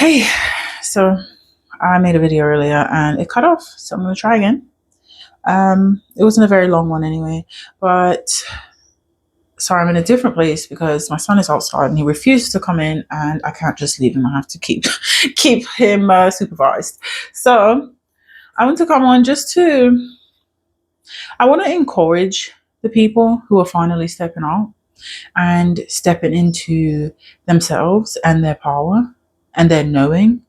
Hey, so I made a video earlier and it cut off, so I'm gonna try again. It wasn't a very long one anyway, but sorry, I'm in a different place because my son is outside and he refuses to come in, and I can't just leave him. I have to keep keep him supervised. So I want to come on just to I want to encourage the people who are finally stepping out and stepping into themselves and their power and their knowing.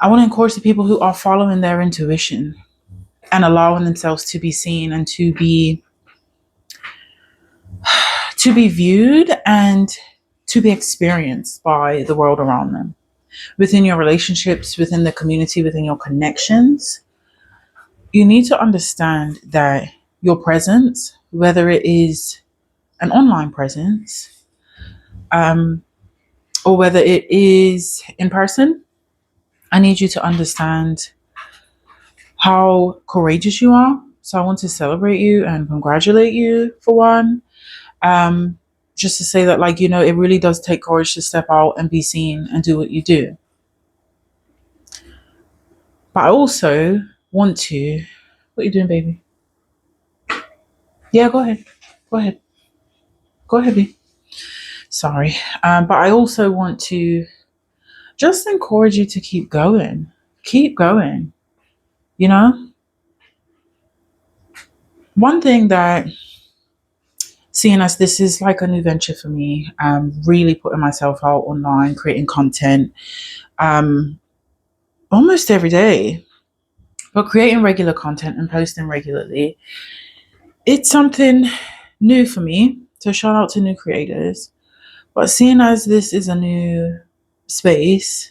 I want to encourage the people who are following their intuition and allowing themselves to be seen and to be viewed and to be experienced by the world around them, within your relationships, within the community, within your connections. You need to understand that your presence, whether it is an online presence, um, or whether it is in person, I need you to understand how courageous you are. So I want to celebrate you and congratulate you for one. Um, just to say that, like, it really does take courage to step out and be seen and do what you do. But I also want to, what are you doing, baby? Yeah, go ahead. Go ahead. Go ahead, baby. Sorry. But I also want to just encourage you to keep going. Keep going. You know, one thing that, seeing as this is like a new venture for me, really putting myself out online, creating content, um, almost every day, but creating regular content and posting regularly, it's something new for me. So shout out to new creators. But seeing as this is a new space,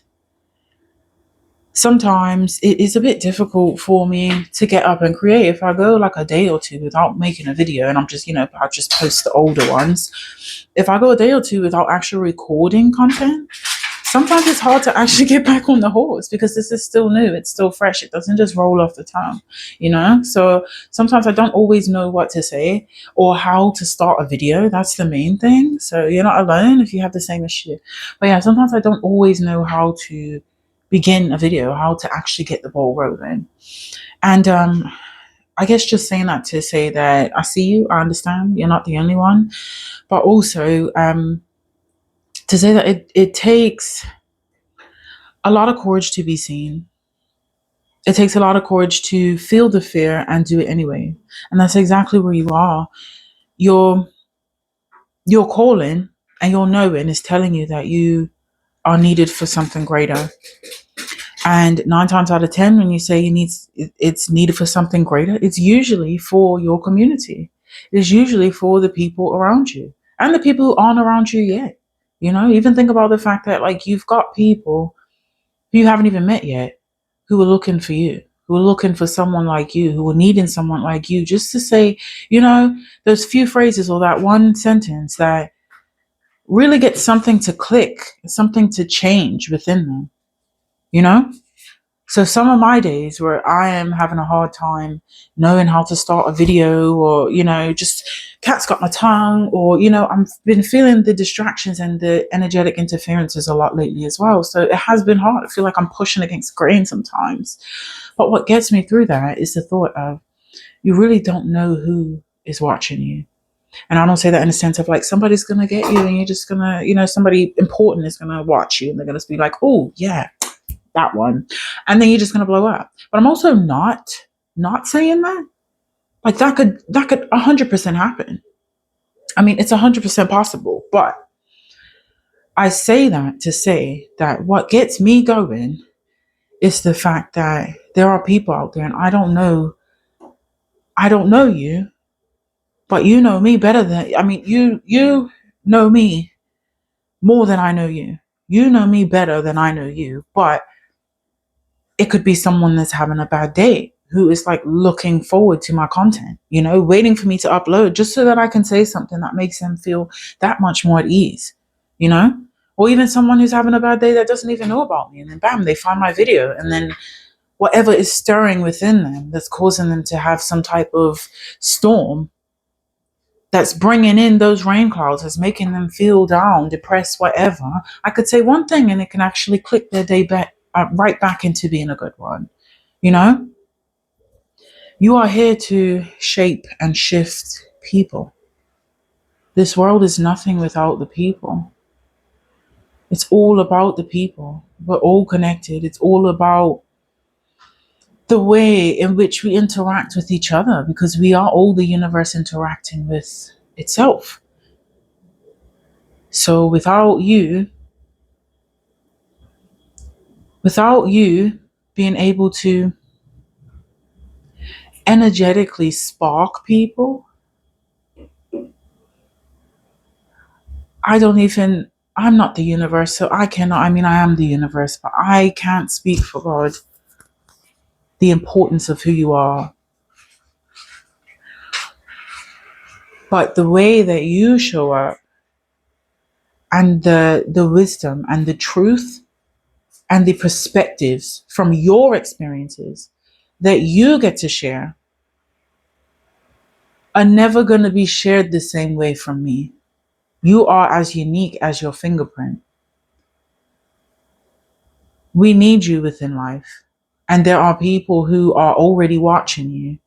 sometimes it is a bit difficult for me to get up and create. If I go like a day or two without making a video and I'm just, I just post the older ones. If I go a day or two without actually recording content, sometimes it's hard to actually get back on the horse because this is still new, it's still fresh, it doesn't just roll off the tongue. So sometimes I don't always know what to say or how to start a video. That's the main thing. So you're not alone if you have the same issue. But yeah, sometimes I don't always know how to begin a video, how to actually get the ball rolling. And I guess just saying that to say that I see you, I understand you're not the only one, but also to say that it takes a lot of courage to be seen. It takes a lot of courage to feel the fear and do it anyway. And that's exactly where you are. Your your calling and your knowing is telling you that you are needed for something greater. And 9 times out of 10, when you say it's needed for something greater, it's usually for your community. It is usually for the people around you and the people who aren't around you yet. Even think about the fact that, like, you've got people who you haven't even met yet who are looking for you, who are looking for someone like you, who are needing someone like you, just to say, those few phrases or that one sentence that really gets something to click, something to change within them, you know? So some of my days where I am having a hard time knowing how to start a video, or, just cat's got my tongue, or, I've been feeling the distractions and the energetic interferences a lot lately as well. So it has been hard. I feel like I'm pushing against the grain sometimes. But what gets me through that is the thought of, you really don't know who is watching you. And I don't say that in a sense of like somebody's going to get you and you're just going to, somebody important is going to watch you and they're going to be like, oh, yeah, that one. And then you're just going to blow up. But I'm also not saying that. Like that could 100% happen. I mean, it's 100% possible. But I say that to say that what gets me going is the fact that there are people out there, and I don't know you, but you know me better than, I mean, you know me more than I know you. You know me better than I know you, but it could be someone that's having a bad day who is like looking forward to my content, waiting for me to upload just so that I can say something that makes them feel that much more at ease, you know? Or even someone who's having a bad day that doesn't even know about me. And then bam, they find my video. And then whatever is stirring within them that's causing them to have some type of storm, that's bringing in those rain clouds, that's making them feel down, depressed, whatever, I could say one thing and it can actually click their day back, right back into being a good one. You know, you are here to shape and shift people. This world is nothing without the people. It's all about the people. We're all connected. It's all about the way in which we interact with each other, because we are all the universe interacting with itself. So without you being able to energetically spark people, I don't even, I'm not the universe, so I cannot, I mean, I am the universe, but I can't speak for God, the importance of who you are. But the way that you show up, and the wisdom and the truth and the perspectives from your experiences that you get to share are never going to be shared the same way from me. You are as unique as your fingerprint. We need you within life. And there are people who are already watching you,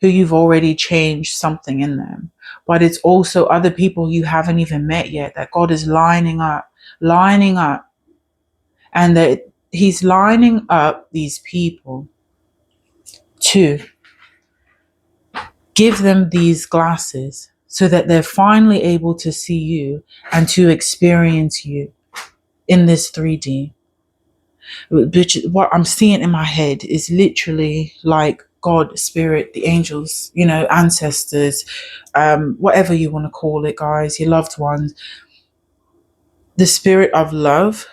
who you've already changed something in them. But it's also other people you haven't even met yet that God is lining up, and that He's lining up these people to give them these glasses so that they're finally able to see you and to experience you in this 3D. Which, what I'm seeing in my head is literally like God, spirit, the angels, ancestors, whatever you want to call it, guys, your loved ones. The spirit of love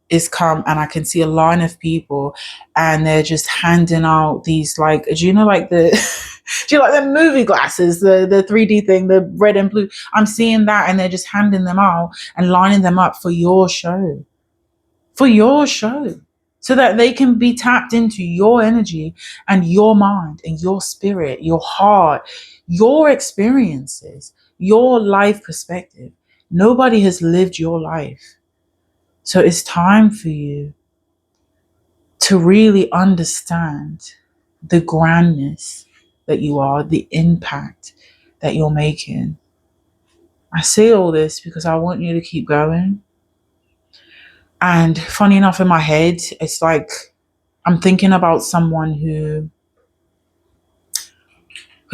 is come, and I can see a line of people, and they're just handing out these, like, do you know, like the do you like the movie glasses, the 3D thing, the red and blue? I'm seeing that, and they're just handing them out and lining them up for your show, so that they can be tapped into your energy and your mind and your spirit, your heart, your experiences, your life perspective. Nobody has lived your life. So it's time for you to really understand the grandness that you are, the impact that you're making. I say all this because I want you to keep going. And funny enough, in my head, it's like I'm thinking about someone who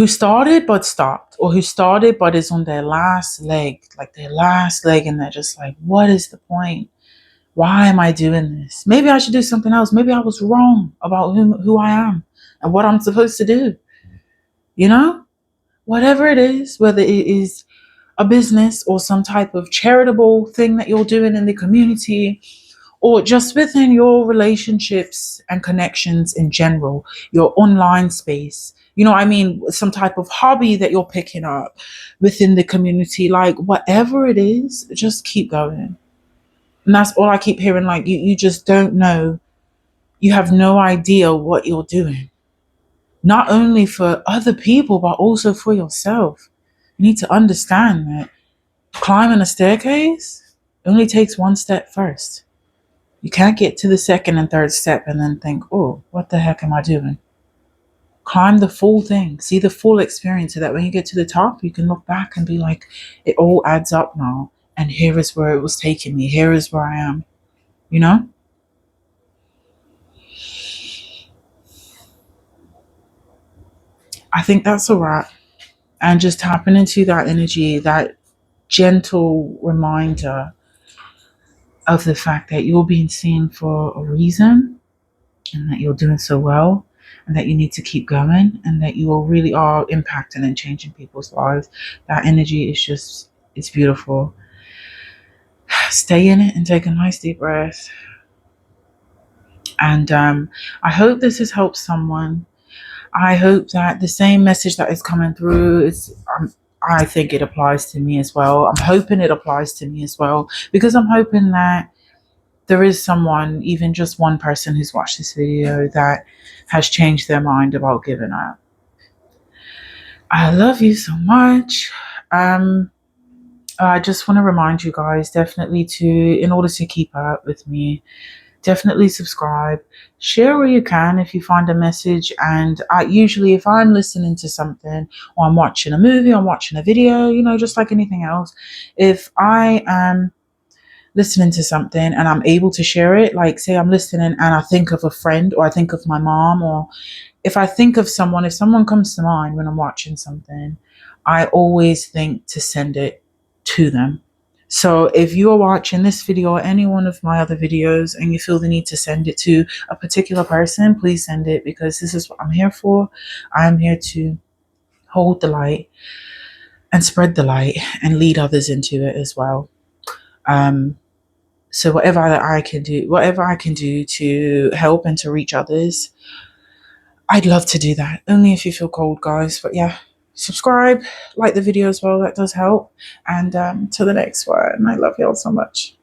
started but stopped, or who started but is on their last leg, and they're just like, what is the point? Why am I doing this? Maybe I should do something else. Maybe I was wrong about who I am and what I'm supposed to do. Whatever it is, whether it is a business or some type of charitable thing that you're doing in the community, or just within your relationships and connections in general, your online space, I mean, some type of hobby that you're picking up within the community, like whatever it is, just keep going. And that's all I keep hearing. Like, you just don't know. You have no idea what you're doing. Not only for other people, but also for yourself. You need to understand that climbing a staircase only takes one step first. You can't get to the second and third step and then think, oh, what the heck am I doing? Climb the full thing. See the full experience, so that when you get to the top, you can look back and be like, it all adds up now. And here is where it was taking me. Here is where I am. You know? I think that's a wrap. And just tapping into that energy, that gentle reminder of the fact that you're being seen for a reason, and that you're doing so well, and that you need to keep going, and that you really are impacting and changing people's lives. That energy is just, it's beautiful. Stay in it and take a nice deep breath. And I hope this has helped someone. I hope that the same message that is coming through is, I think it applies to me as well. I'm hoping it applies to me as well, because I'm hoping that there is someone, even just one person who's watched this video, that has changed their mind about giving up. I love you so much. I just want to remind you guys definitely to, in order to keep up with me, definitely subscribe, share where you can if you find a message. And I usually, if I'm listening to something or I'm watching a movie, I'm watching a video, just like anything else, if I am listening to something and I'm able to share it, like say I'm listening and I think of a friend or I think of my mom, or if I think of someone, if someone comes to mind when I'm watching something, I always think to send it to them. So if you are watching this video or any one of my other videos and you feel the need to send it to a particular person, please send it, because this is what I'm here for. I'm here to hold the light and spread the light and lead others into it as well. Um, so whatever I can do to help and to reach others, I'd love to do that. Only if you feel cold, guys. But yeah, subscribe, like the video as well. That does help. And till the next one, I love y'all so much.